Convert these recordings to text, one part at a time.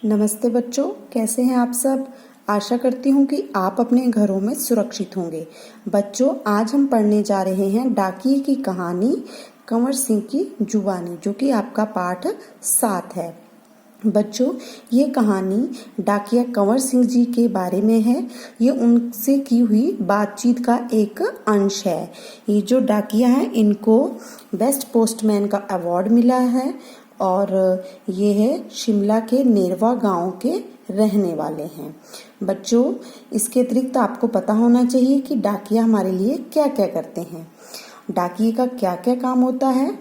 नमस्ते बच्चों, कैसे हैं आप सब। आशा करती हूँ कि आप अपने घरों में सुरक्षित होंगे। बच्चों, आज हम पढ़ने जा रहे हैं डाकिये की कहानी कंवर सिंह की जुबानी, जो कि आपका पाठ 7 है। बच्चों, ये कहानी डाकिया कंवर सिंह जी के बारे में है। ये उनसे की हुई बातचीत का एक अंश है। ये जो डाकिया है, इनको बेस्ट पोस्टमैन का अवार्ड मिला है और ये है शिमला के नेरवा गांव के रहने वाले हैं। बच्चों, इसके अतिरिक्त आपको पता होना चाहिए कि डाकिया हमारे लिए क्या क्या करते हैं। डाकिये का क्या क्या काम होता है।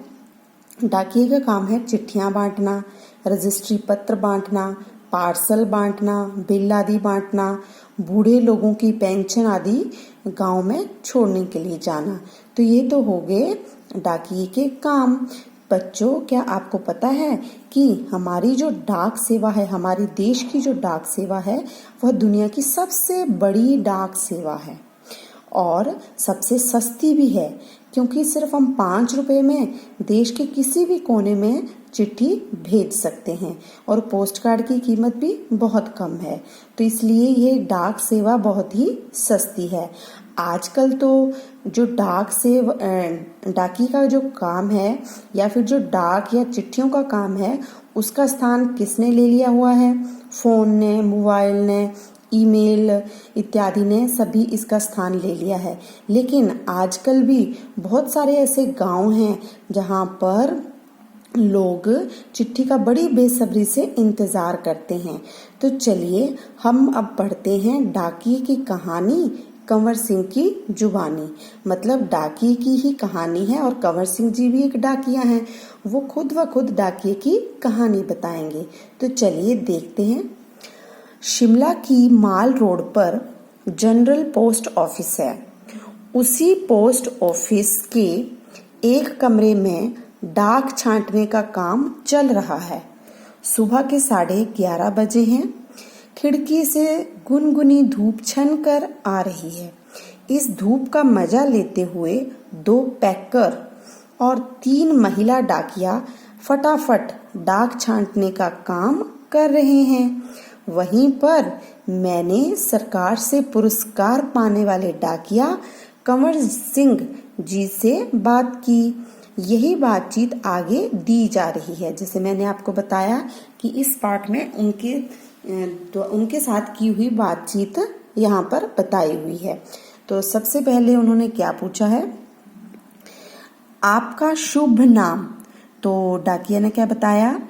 डाकिये का काम है चिट्ठियां बांटना, रजिस्ट्री पत्र बांटना, पार्सल बांटना, बिल आदि बांटना, बूढ़े लोगों की पेंशन आदि गांव में छोड़ने के लिए जाना। तो ये तो हो गए डाकिये के काम। बच्चों, क्या आपको पता है कि हमारी जो डाक सेवा है, हमारे देश की जो डाक सेवा है, वह दुनिया की सबसे बड़ी डाक सेवा है और सबसे सस्ती भी है, क्योंकि सिर्फ हम 5 रुपए में देश के किसी भी कोने में चिट्ठी भेज सकते हैं और पोस्ट कार्ड की कीमत भी बहुत कम है। तो इसलिए ये डाक सेवा बहुत ही सस्ती है। आजकल तो जो डाकी का जो काम है या फिर जो डाक या चिट्ठियों का काम है, उसका स्थान किसने ले लिया हुआ है? फोन ने, मोबाइल ने, ईमेल इत्यादि ने सभी इसका स्थान ले लिया है। लेकिन आजकल भी बहुत सारे ऐसे गांव हैं जहां पर लोग चिट्ठी का बड़ी बेसब्री से इंतजार करते हैं। तो चलिए हम अब पढ़ते हैं डाकिये की कहानी कंवर सिंह की जुबानी। मतलब डाकिये की ही कहानी है और कंवर सिंह जी भी एक डाकिया हैं। वो खुद व खुद डाकिये की कहानी बताएंगे। तो चलिए देखते हैं। शिमला की माल रोड पर जनरल पोस्ट ऑफिस है। उसी पोस्ट ऑफिस के एक कमरे में डाक छांटने का काम चल रहा है। सुबह के 11:30 बजे हैं। खिड़की से गुनगुनी धूप छन कर आ रही है। इस धूप का मजा लेते हुए 2 पैकर और 3 महिला डाकिया फटाफट डाक छांटने का काम कर रहे हैं। वहीं पर मैंने सरकार से पुरस्कार पाने वाले डाकिया कंवर सिंह जी से बात की। यही बातचीत आगे दी जा रही है। जैसे मैंने आपको बताया कि इस पाठ में उनके साथ की हुई बातचीत यहाँ पर बताई हुई है। तो सबसे पहले उन्होंने क्या पूछा है? आपका शुभ नाम? तो डाकिया ने क्या बताया?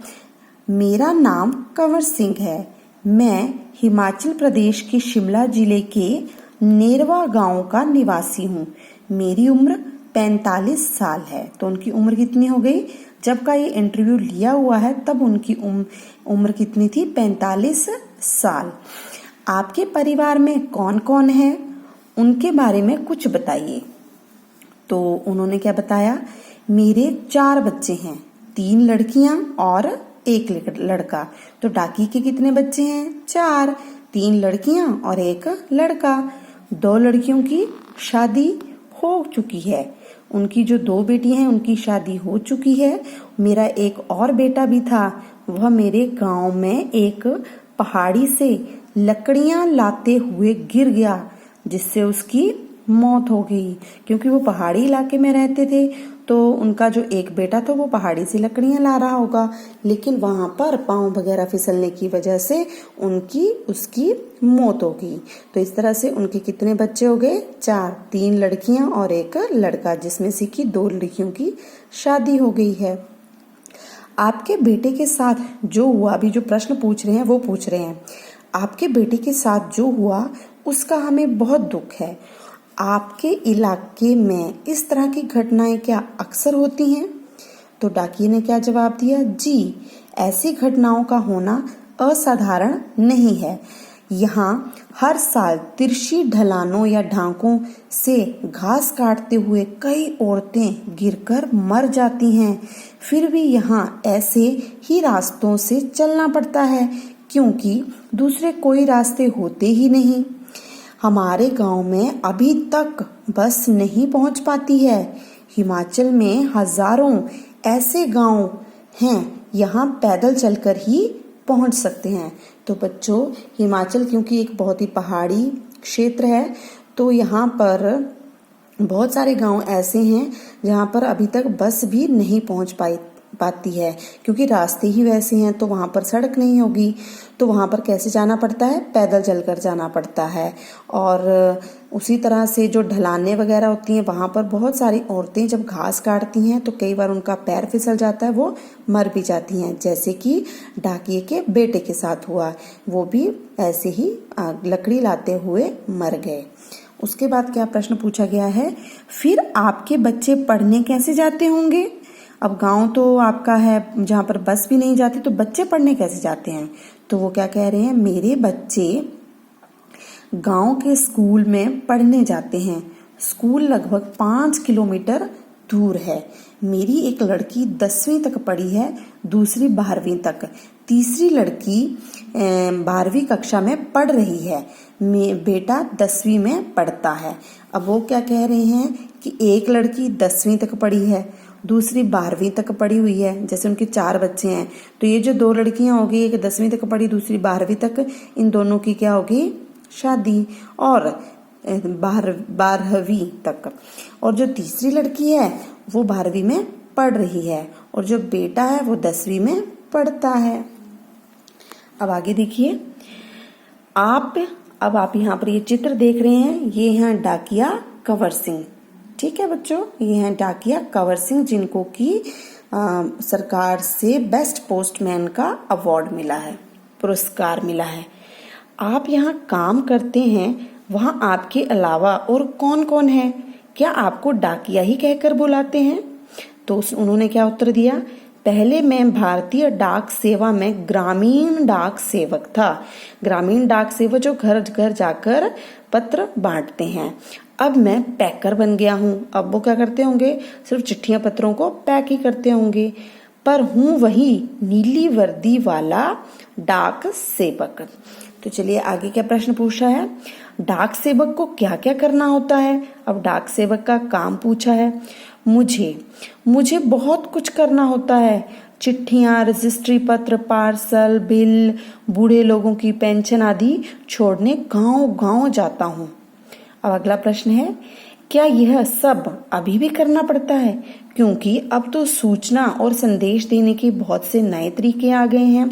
मेरा नाम कंवर सिंह है। मैं हिमाचल प्रदेश के शिमला जिले के नेरवा गांव का निवासी हूँ। मेरी उम्र 45 साल है। तो उनकी उम्र कितनी हो गई? जब का ये इंटरव्यू लिया हुआ है तब उनकी उम्र कितनी थी? 45 साल। आपके परिवार में कौन कौन है? उनके बारे में कुछ बताइए। तो उन्होंने क्या बताया? मेरे 4 बच्चे हैं, 3 लड़कियां और 1 लड़का। तो डाकी के कितने बच्चे हैं? 4। 3 लड़कियां और 1 लड़का। 2 लड़कियों की शादी हो चुकी है। उनकी जो 2 बेटी हैं उनकी शादी हो चुकी है। मेरा एक और बेटा भी था। वह मेरे गांव में एक पहाड़ी से लकड़ियां लाते हुए गिर गया, जिससे उसकी मौत हो गई। क्योंकि वो पहाड़ी इलाके में रहते थे, तो उनका जो एक बेटा था वो पहाड़ी से लकड़ियां ला रहा होगा, लेकिन वहां पर पांव वगैरह फिसलने की वजह से उसकी मौत हो गई। तो इस तरह से उनके कितने बच्चे हो गए? 4। 3 लड़कियां और 1 लड़का, जिसमें से कि 2 लड़कियों की शादी हो गई है। आपके बेटे के साथ जो हुआ, अभी जो प्रश्न पूछ रहे हैं वो पूछ रहे हैं, आपके बेटे के साथ जो हुआ उसका हमें बहुत दुख है। आपके इलाके में इस तरह की घटनाएं क्या अक्सर होती हैं? तो डाकिये ने क्या जवाब दिया? जी, ऐसी घटनाओं का होना असाधारण नहीं है। यहाँ हर साल तिरछी ढलानों या ढांकों से घास काटते हुए कई औरतें गिरकर मर जाती हैं। फिर भी यहाँ ऐसे ही रास्तों से चलना पड़ता है, क्योंकि दूसरे कोई रास्ते होते ही नहीं। हमारे गांव में अभी तक बस नहीं पहुंच पाती है। हिमाचल में हजारों ऐसे गांव हैं, यहाँ पैदल चलकर ही पहुंच सकते हैं। तो बच्चों, हिमाचल क्योंकि एक बहुत ही पहाड़ी क्षेत्र है, तो यहाँ पर बहुत सारे गांव ऐसे हैं जहाँ पर अभी तक बस भी नहीं पहुँच पाती है, क्योंकि रास्ते ही वैसे हैं। तो वहाँ पर सड़क नहीं होगी, तो वहाँ पर कैसे जाना पड़ता है? पैदल चलकर जाना पड़ता है। और उसी तरह से जो ढलानें वगैरह होती हैं, वहाँ पर बहुत सारी औरतें जब घास काटती हैं तो कई बार उनका पैर फिसल जाता है, वो मर भी जाती हैं, जैसे कि डाकिये के बेटे के साथ हुआ। वो भी ऐसे ही लकड़ी लाते हुए मर गए। उसके बाद क्या प्रश्न पूछा गया है? फिर आपके बच्चे पढ़ने कैसे जाते होंगे? अब गांव तो आपका है जहाँ पर बस भी नहीं जाती, तो बच्चे पढ़ने कैसे जाते हैं? तो वो क्या कह रहे हैं? मेरे बच्चे गांव के स्कूल में पढ़ने जाते हैं। स्कूल लगभग 5 किलोमीटर दूर है। मेरी एक लड़की 10वीं तक पढ़ी है, दूसरी 12वीं तक, तीसरी लड़की 12वीं कक्षा में पढ़ रही है, बेटा 10वीं में पढ़ता है। अब वो क्या कह रहे हैं कि एक लड़की 10वीं तक पढ़ी है, दूसरी 12वीं तक पढ़ी हुई है, जैसे उनके 4 बच्चे हैं, तो ये जो 2 लड़कियां होगी, एक 10वीं तक पढ़ी, दूसरी 12वीं तक, इन दोनों की क्या होगी? शादी। और 12वीं तक। और जो तीसरी लड़की है वो 12वीं में पढ़ रही है, और जो बेटा है वो 10वीं में पढ़ता है। अब आगे देखिए, अब आप यहाँ पर ये चित्र देख रहे हैं, ये हैं डाकिया कंवर सिंह। ठीक है बच्चों, ये हैं डाकिया कंवर सिंह, जिनको कि सरकार से बेस्ट पोस्टमैन का अवार्ड मिला है, पुरस्कार मिला है। आप यहाँ काम करते हैं, वहाँ आपके अलावा और कौन कौन है? क्या आपको डाकिया ही कहकर बुलाते हैं? तो उन्होंने क्या उत्तर दिया? पहले मैं भारतीय डाक सेवा में ग्रामीण डाक सेवक था। ग्रामीण डाक सेवक जो घर घर जाकर पत्र बांटते हैं। अब मैं पैकर बन गया हूँ। अब वो क्या करते होंगे? सिर्फ चिट्ठियां पत्रों को पैक ही करते होंगे। पर हूँ वही नीली वर्दी वाला डाक सेवक। तो चलिए आगे क्या प्रश्न पूछा है? डाक सेवक को क्या क्या करना होता है? अब डाक सेवक का काम पूछा है। मुझे बहुत कुछ करना होता है। चिट्ठियां, रजिस्ट्री पत्र, पार्सल, बिल, बूढ़े लोगों की पेंशन आदि छोड़ने गांव गांव जाता हूँ। अब अगला प्रश्न है, क्या यह सब अभी भी करना पड़ता है? क्योंकि अब तो सूचना और संदेश देने के बहुत से नए तरीके आ गए हैं।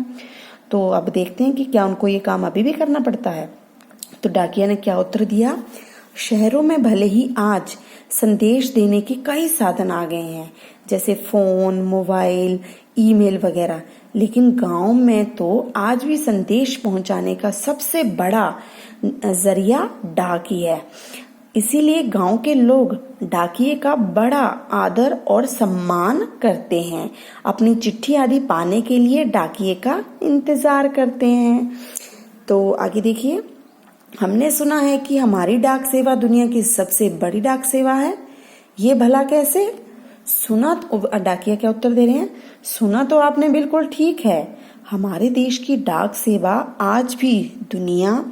तो अब देखते हैं कि क्या उनको ये काम अभी भी करना पड़ता है। तो डाकिया ने क्या उत्तर दिया? शहरों में भले ही आज संदेश देने के कई साधन आ गए हैं, जैसे फोन, मोबाइल, ईमेल वगैरह, लेकिन गांव में तो आज भी संदेश पहुंचाने का सबसे बड़ा जरिया डाक ही है। इसीलिए गांव के लोग डाकिये का बड़ा आदर और सम्मान करते हैं। अपनी चिट्ठी आदि पाने के लिए डाकिये का इंतजार करते हैं। तो आगे देखिए, हमने सुना है कि हमारी डाक सेवा दुनिया की सबसे बड़ी डाक सेवा है। ये भला कैसे? सुना तो डाकिया क्या उत्तर दे रहे हैं? सुना तो आपने बिल्कुल ठीक है। हमारे देश की डाक सेवा आज भी दुनिया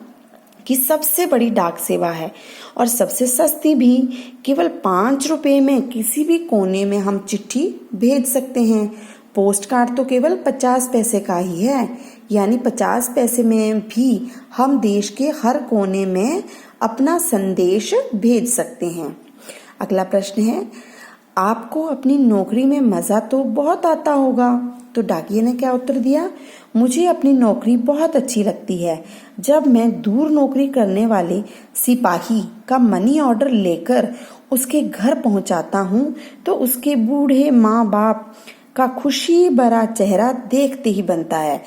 की सबसे बड़ी डाक सेवा है और सबसे सस्ती भी। केवल 5 रुपए में किसी भी कोने में हम चिट्ठी भेज सकते हैं। पोस्ट कार्ड तो केवल 50 पैसे का ही है, यानी 50 पैसे में भी हम देश के हर कोने में अपना संदेश भेज सकते हैं। अगला प्रश्न है, आपको अपनी नौकरी में मजा तो बहुत आता होगा। तो डाकिये ने क्या उत्तर दिया? मुझे अपनी नौकरी बहुत अच्छी लगती है। जब मैं दूर नौकरी करने वाले सिपाही का मनी ऑर्डर लेकर उसके घर पहुंचाता हूँ, तो उसके बूढ़े माँ बाप का खुशी भरा चेहरा देखते ही बनता है।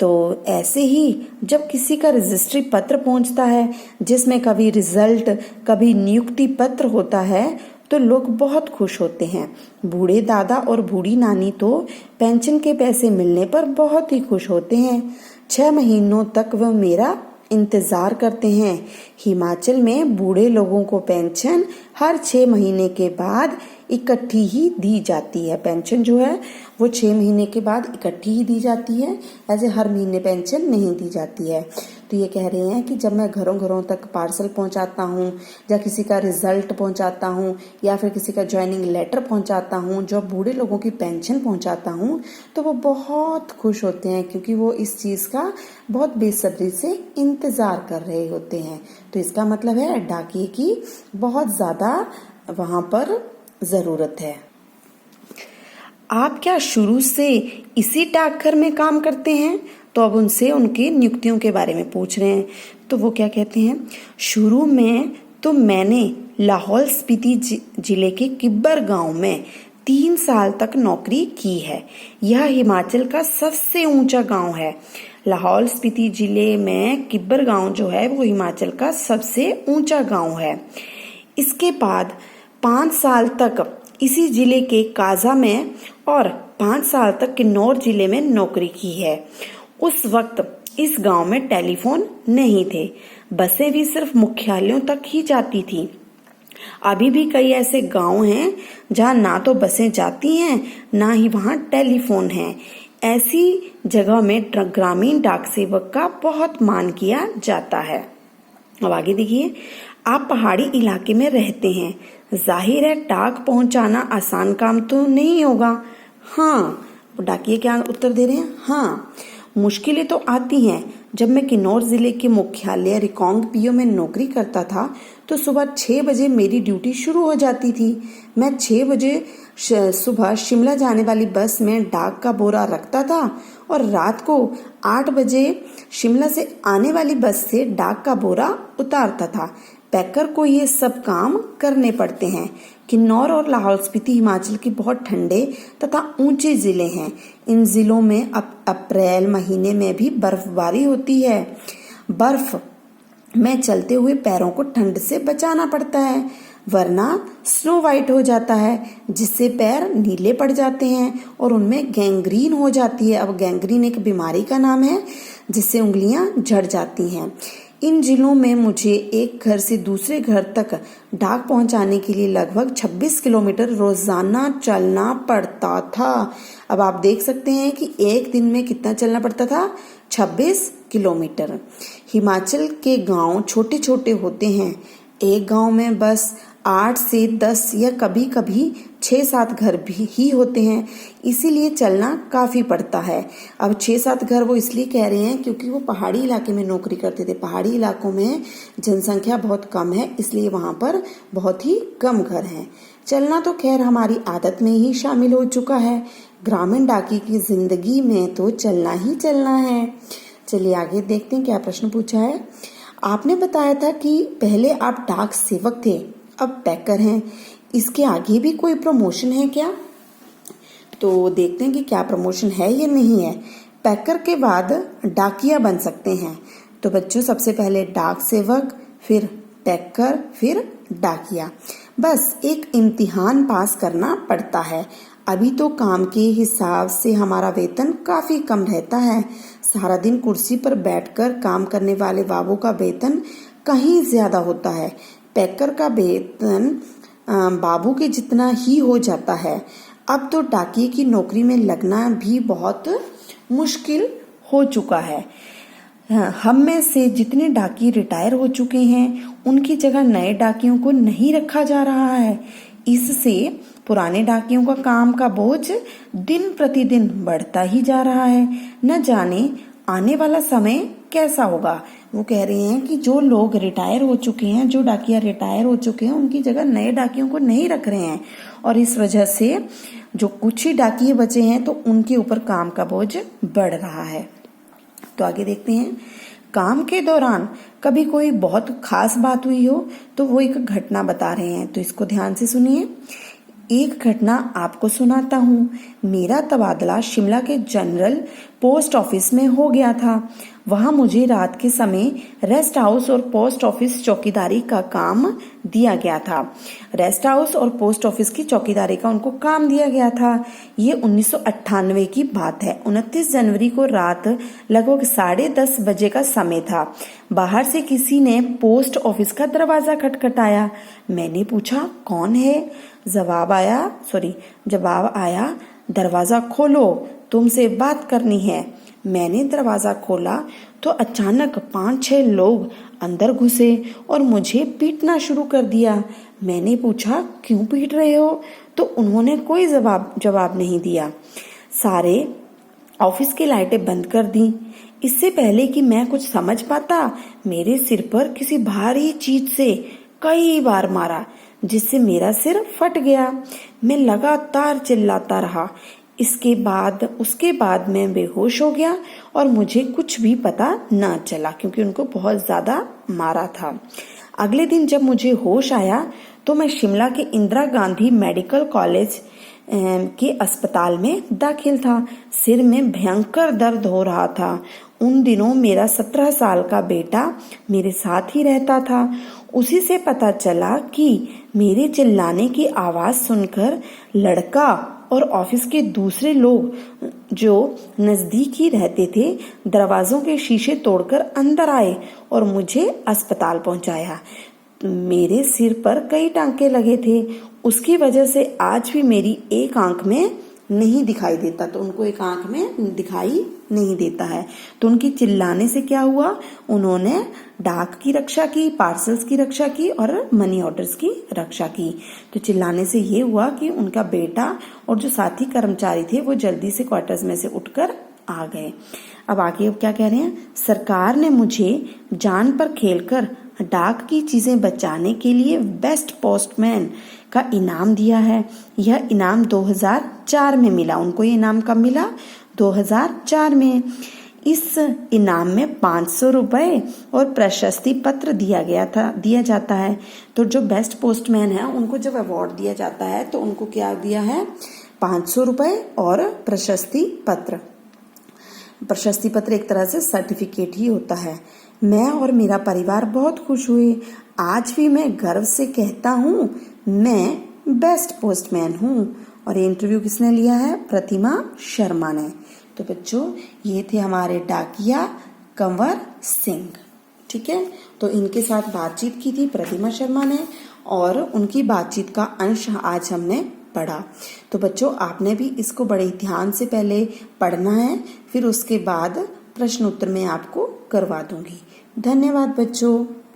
तो ऐसे ही जब किसी का रजिस्ट्री पत्र पहुंचता है, जिसमें कभी रिजल्ट, कभी नियुक्ति पत्र होता है, तो लोग बहुत खुश होते हैं। बूढ़े दादा और बूढ़ी नानी तो पेंशन के पैसे मिलने पर बहुत ही खुश होते हैं। 6 महीनों तक वह मेरा इंतजार करते हैं। हिमाचल में बूढ़े लोगों को पेंशन हर 6 महीने के बाद इकट्ठी ही दी जाती है। पेंशन जो है वो 6 महीने के बाद इकट्ठी ही दी जाती है, ऐसे हर महीने पेंशन नहीं दी जाती है। तो ये कह रहे हैं कि जब मैं घरों घरों तक पार्सल पहुंचाता हूँ या किसी का रिजल्ट पहुंचाता हूँ या फिर किसी का ज्वाइनिंग लेटर पहुंचाता हूँ, जो बूढ़े लोगों की पेंशन पहुंचाता हूँ, तो वो बहुत खुश होते हैं क्योंकि वो इस चीज़ का बहुत बेसब्री से इंतज़ार कर रहे होते हैं। तो इसका मतलब है डाकिये की बहुत ज़्यादा वहाँ पर ज़रूरत है। आप क्या शुरू से इसी डाकघर में काम करते हैं? तो अब उनसे उनकी नियुक्तियों के बारे में पूछ रहे हैं। तो वो क्या कहते हैं, शुरू में तो मैंने लाहौल स्पीति जिले के किब्बर गांव में 3 साल तक नौकरी की है। यह हिमाचल का सबसे ऊंचा गांव है। लाहौल स्पीति जिले में किब्बर गांव जो है वो हिमाचल का सबसे ऊंचा गांव है। इसके बाद 5 साल तक इसी जिले के काजा में और 5 साल तक किन्नौर जिले में नौकरी की है। उस वक्त इस गांव में टेलीफोन नहीं थे, बसें भी सिर्फ मुख्यालयों तक ही जाती थी। अभी भी कई ऐसे गांव हैं जहां ना तो बसें जाती हैं ना ही वहां टेलीफोन है। ऐसी जगह में ग्रामीण डाक सेवक का बहुत मान किया जाता है। अब आगे देखिए, आप पहाड़ी इलाके में रहते हैं, जाहिर है डाक पहुंचाना आसान काम तो नहीं होगा। हाँ, डाकिये क्या उत्तर दे रहे हैं, हाँ मुश्किलें तो आती हैं। जब मैं किन्नौर जिले के मुख्यालय रिकांगपिओ में नौकरी करता था तो सुबह 6 बजे मेरी ड्यूटी शुरू हो जाती थी। मैं 6 बजे सुबह शिमला जाने वाली बस में डाक का बोरा रखता था और रात को 8 बजे शिमला से आने वाली बस से डाक का बोरा उतारता था। पैकर को ये सब काम करने पड़ते हैं। किन्नौर और लाहौल स्पीति हिमाचल के बहुत ठंडे तथा ऊंचे जिले हैं। इन जिलों में अप्रैल महीने में भी बर्फबारी होती है। बर्फ में चलते हुए पैरों को ठंड से बचाना पड़ता है, वरना स्नो वाइट हो जाता है, जिससे पैर नीले पड़ जाते हैं और उनमें गैंग्रीन हो जाती है। अब गैंग्रीन एक बीमारी का नाम है जिससे उंगलियां झड़ जाती हैं। इन जिलों में मुझे एक घर से दूसरे घर तक डाक पहुंचाने के लिए लगभग 26 किलोमीटर रोजाना चलना पड़ता था। अब आप देख सकते हैं कि एक दिन में कितना चलना पड़ता था, 26 किलोमीटर। हिमाचल के गांव छोटे छोटे होते हैं। एक गांव में बस 8 से 10 या कभी कभी 6-7 घर भी ही होते हैं, इसीलिए चलना काफी पड़ता है। अब 6-7 घर वो इसलिए कह रहे हैं क्योंकि वो पहाड़ी इलाके में नौकरी करते थे। पहाड़ी इलाकों में जनसंख्या बहुत कम है, इसलिए वहां पर बहुत ही कम घर हैं। चलना तो खैर हमारी आदत में ही शामिल हो चुका है। ग्रामीण डाकी की जिंदगी में तो चलना ही चलना है। चलिए आगे देखते हैं क्या प्रश्न पूछा है। आपने बताया था कि पहले आप डाक सेवक थे, अब पैकर हैं। इसके आगे भी कोई प्रमोशन है क्या? तो देखते हैं कि क्या प्रमोशन है या नहीं है। पैकर के बाद डाकिया बन सकते हैं। तो बच्चों सबसे पहले डाक सेवक, फिर पैकर, फिर डाकिया। बस एक इम्तिहान पास करना पड़ता है। अभी तो काम के हिसाब से हमारा वेतन काफी कम रहता है। सारा दिन कुर्सी पर बैठकर काम करने वाले बाबू का वेतन कहीं ज्यादा होता है। पैकर का वेतन बाबू के जितना ही हो जाता है। अब तो डाकिये की नौकरी में लगना भी बहुत मुश्किल हो चुका है। हम में से जितने डाकिये रिटायर हो चुके हैं उनकी जगह नए डाकियों को नहीं रखा जा रहा है। इससे पुराने डाकियों का काम का बोझ दिन प्रतिदिन बढ़ता ही जा रहा है। न जाने आने वाला समय कैसा होगा। वो कह रहे हैं कि जो लोग रिटायर हो चुके हैं, जो डाकिया रिटायर हो चुके हैं, उनकी जगह नए डाकियों को नहीं रख रहे हैं और इस वजह से जो कुछ ही डाकिये बचे हैं तो उनके ऊपर काम का बोझ बढ़ रहा है। तो आगे देखते हैं। काम के दौरान कभी कोई बहुत खास बात हुई हो तो वो एक घटना बता रहे हैं, तो इसको ध्यान से सुनिए। एक घटना आपको सुनाता हूँ। मेरा तबादला शिमला के जनरल पोस्ट ऑफिस में हो गया था। वहां मुझे रात के समय रेस्ट हाउस और पोस्ट ऑफिस चौकीदारी का काम दिया गया था। रेस्ट हाउस और पोस्ट ऑफिस की चौकीदारी का उनको काम दिया गया था। ये 1998 की बात है। 29 जनवरी को रात लगभग 10:30 बजे का समय था। बाहर से किसी ने पोस्ट ऑफिस का दरवाजा खटखटाया। मैंने पूछा कौन है? जवाब आया, दरवाजा खोलो, तुमसे बात करनी है। मैंने दरवाजा खोला तो अचानक 5-6 लोग अंदर घुसे और मुझे पीटना शुरू कर दिया। मैंने पूछा, क्यों पीट रहे हो? तो उन्होंने कोई जवाब नहीं दिया। सारे ऑफिस की लाइटें बंद कर दी। इससे पहले कि मैं कुछ समझ पाता, मेरे सिर पर किसी भारी चीज से कई बार मारा, जिससे मेरा सिर फट गया। मैं लगातार चिल्लाता रहा। उसके बाद मैं बेहोश हो गया और मुझे कुछ भी पता ना चला, क्योंकि उनको बहुत ज्यादा मारा था। अगले दिन जब मुझे होश आया तो मैं शिमला के इंदिरा गांधी मेडिकल कॉलेज के अस्पताल में दाखिल था। सिर में भयंकर दर्द हो रहा था। उन दिनों मेरा 17 साल का बेटा मेरे साथ ही रहता था। उसी से पता चला कि मेरे चिल्लाने की आवाज सुनकर लड़का और ऑफिस के दूसरे लोग जो नजदीक ही रहते थे, दरवाजों के शीशे तोड़कर अंदर आए और मुझे अस्पताल पहुंचाया। मेरे सिर पर कई टांके लगे थे। उसकी वजह से आज भी मेरी एक आंख में नहीं दिखाई देता। तो उनको एक आंख में दिखाई नहीं देता है। तो उनकी चिल्लाने से क्या हुआ? उन्होंने डाक की रक्षा की, पार्सल्स की रक्षा की और मनी ऑर्डर्स की रक्षा की। तो चिल्लाने से ये हुआ कि उनका बेटा और जो साथी कर्मचारी थे वो जल्दी से क्वार्टर्स में से उठकर आ गए। अब आगे क्या कह रहे हैं? सरकार ने मुझे जान पर खेलकर डाक की चीजें बचाने के लिए बेस्ट पोस्टमैन का इनाम दिया है। यह इनाम 2004 में मिला। उनको ये इनाम कब मिला? 2004 में। इस इनाम में 500 रुपए और प्रशस्ति पत्र दिया जाता है। तो जो बेस्ट पोस्टमैन है उनको जब अवार्ड दिया जाता है तो उनको क्या दिया है? 500 रुपए और प्रशस्ति पत्र। प्रशस्ति पत्र एक तरह से सर्टिफिकेट ही होता है। मैं और मेरा परिवार बहुत खुश हुए। आज भी मैं गर्व से कहता हूँ, मैं बेस्ट पोस्टमैन हूँ। और ये इंटरव्यू किसने लिया है? प्रतिमा शर्मा ने। तो बच्चों, ये थे हमारे डाकिया कंवर सिंह। ठीक है, तो इनके साथ बातचीत की थी प्रतिमा शर्मा ने और उनकी बातचीत का अंश आज हमने पढ़ा। तो बच्चों, आपने भी इसको बड़े ध्यान से पहले पढ़ना है, फिर उसके बाद प्रश्न उत्तर में आपको करवा दूंगी। धन्यवाद बच्चों।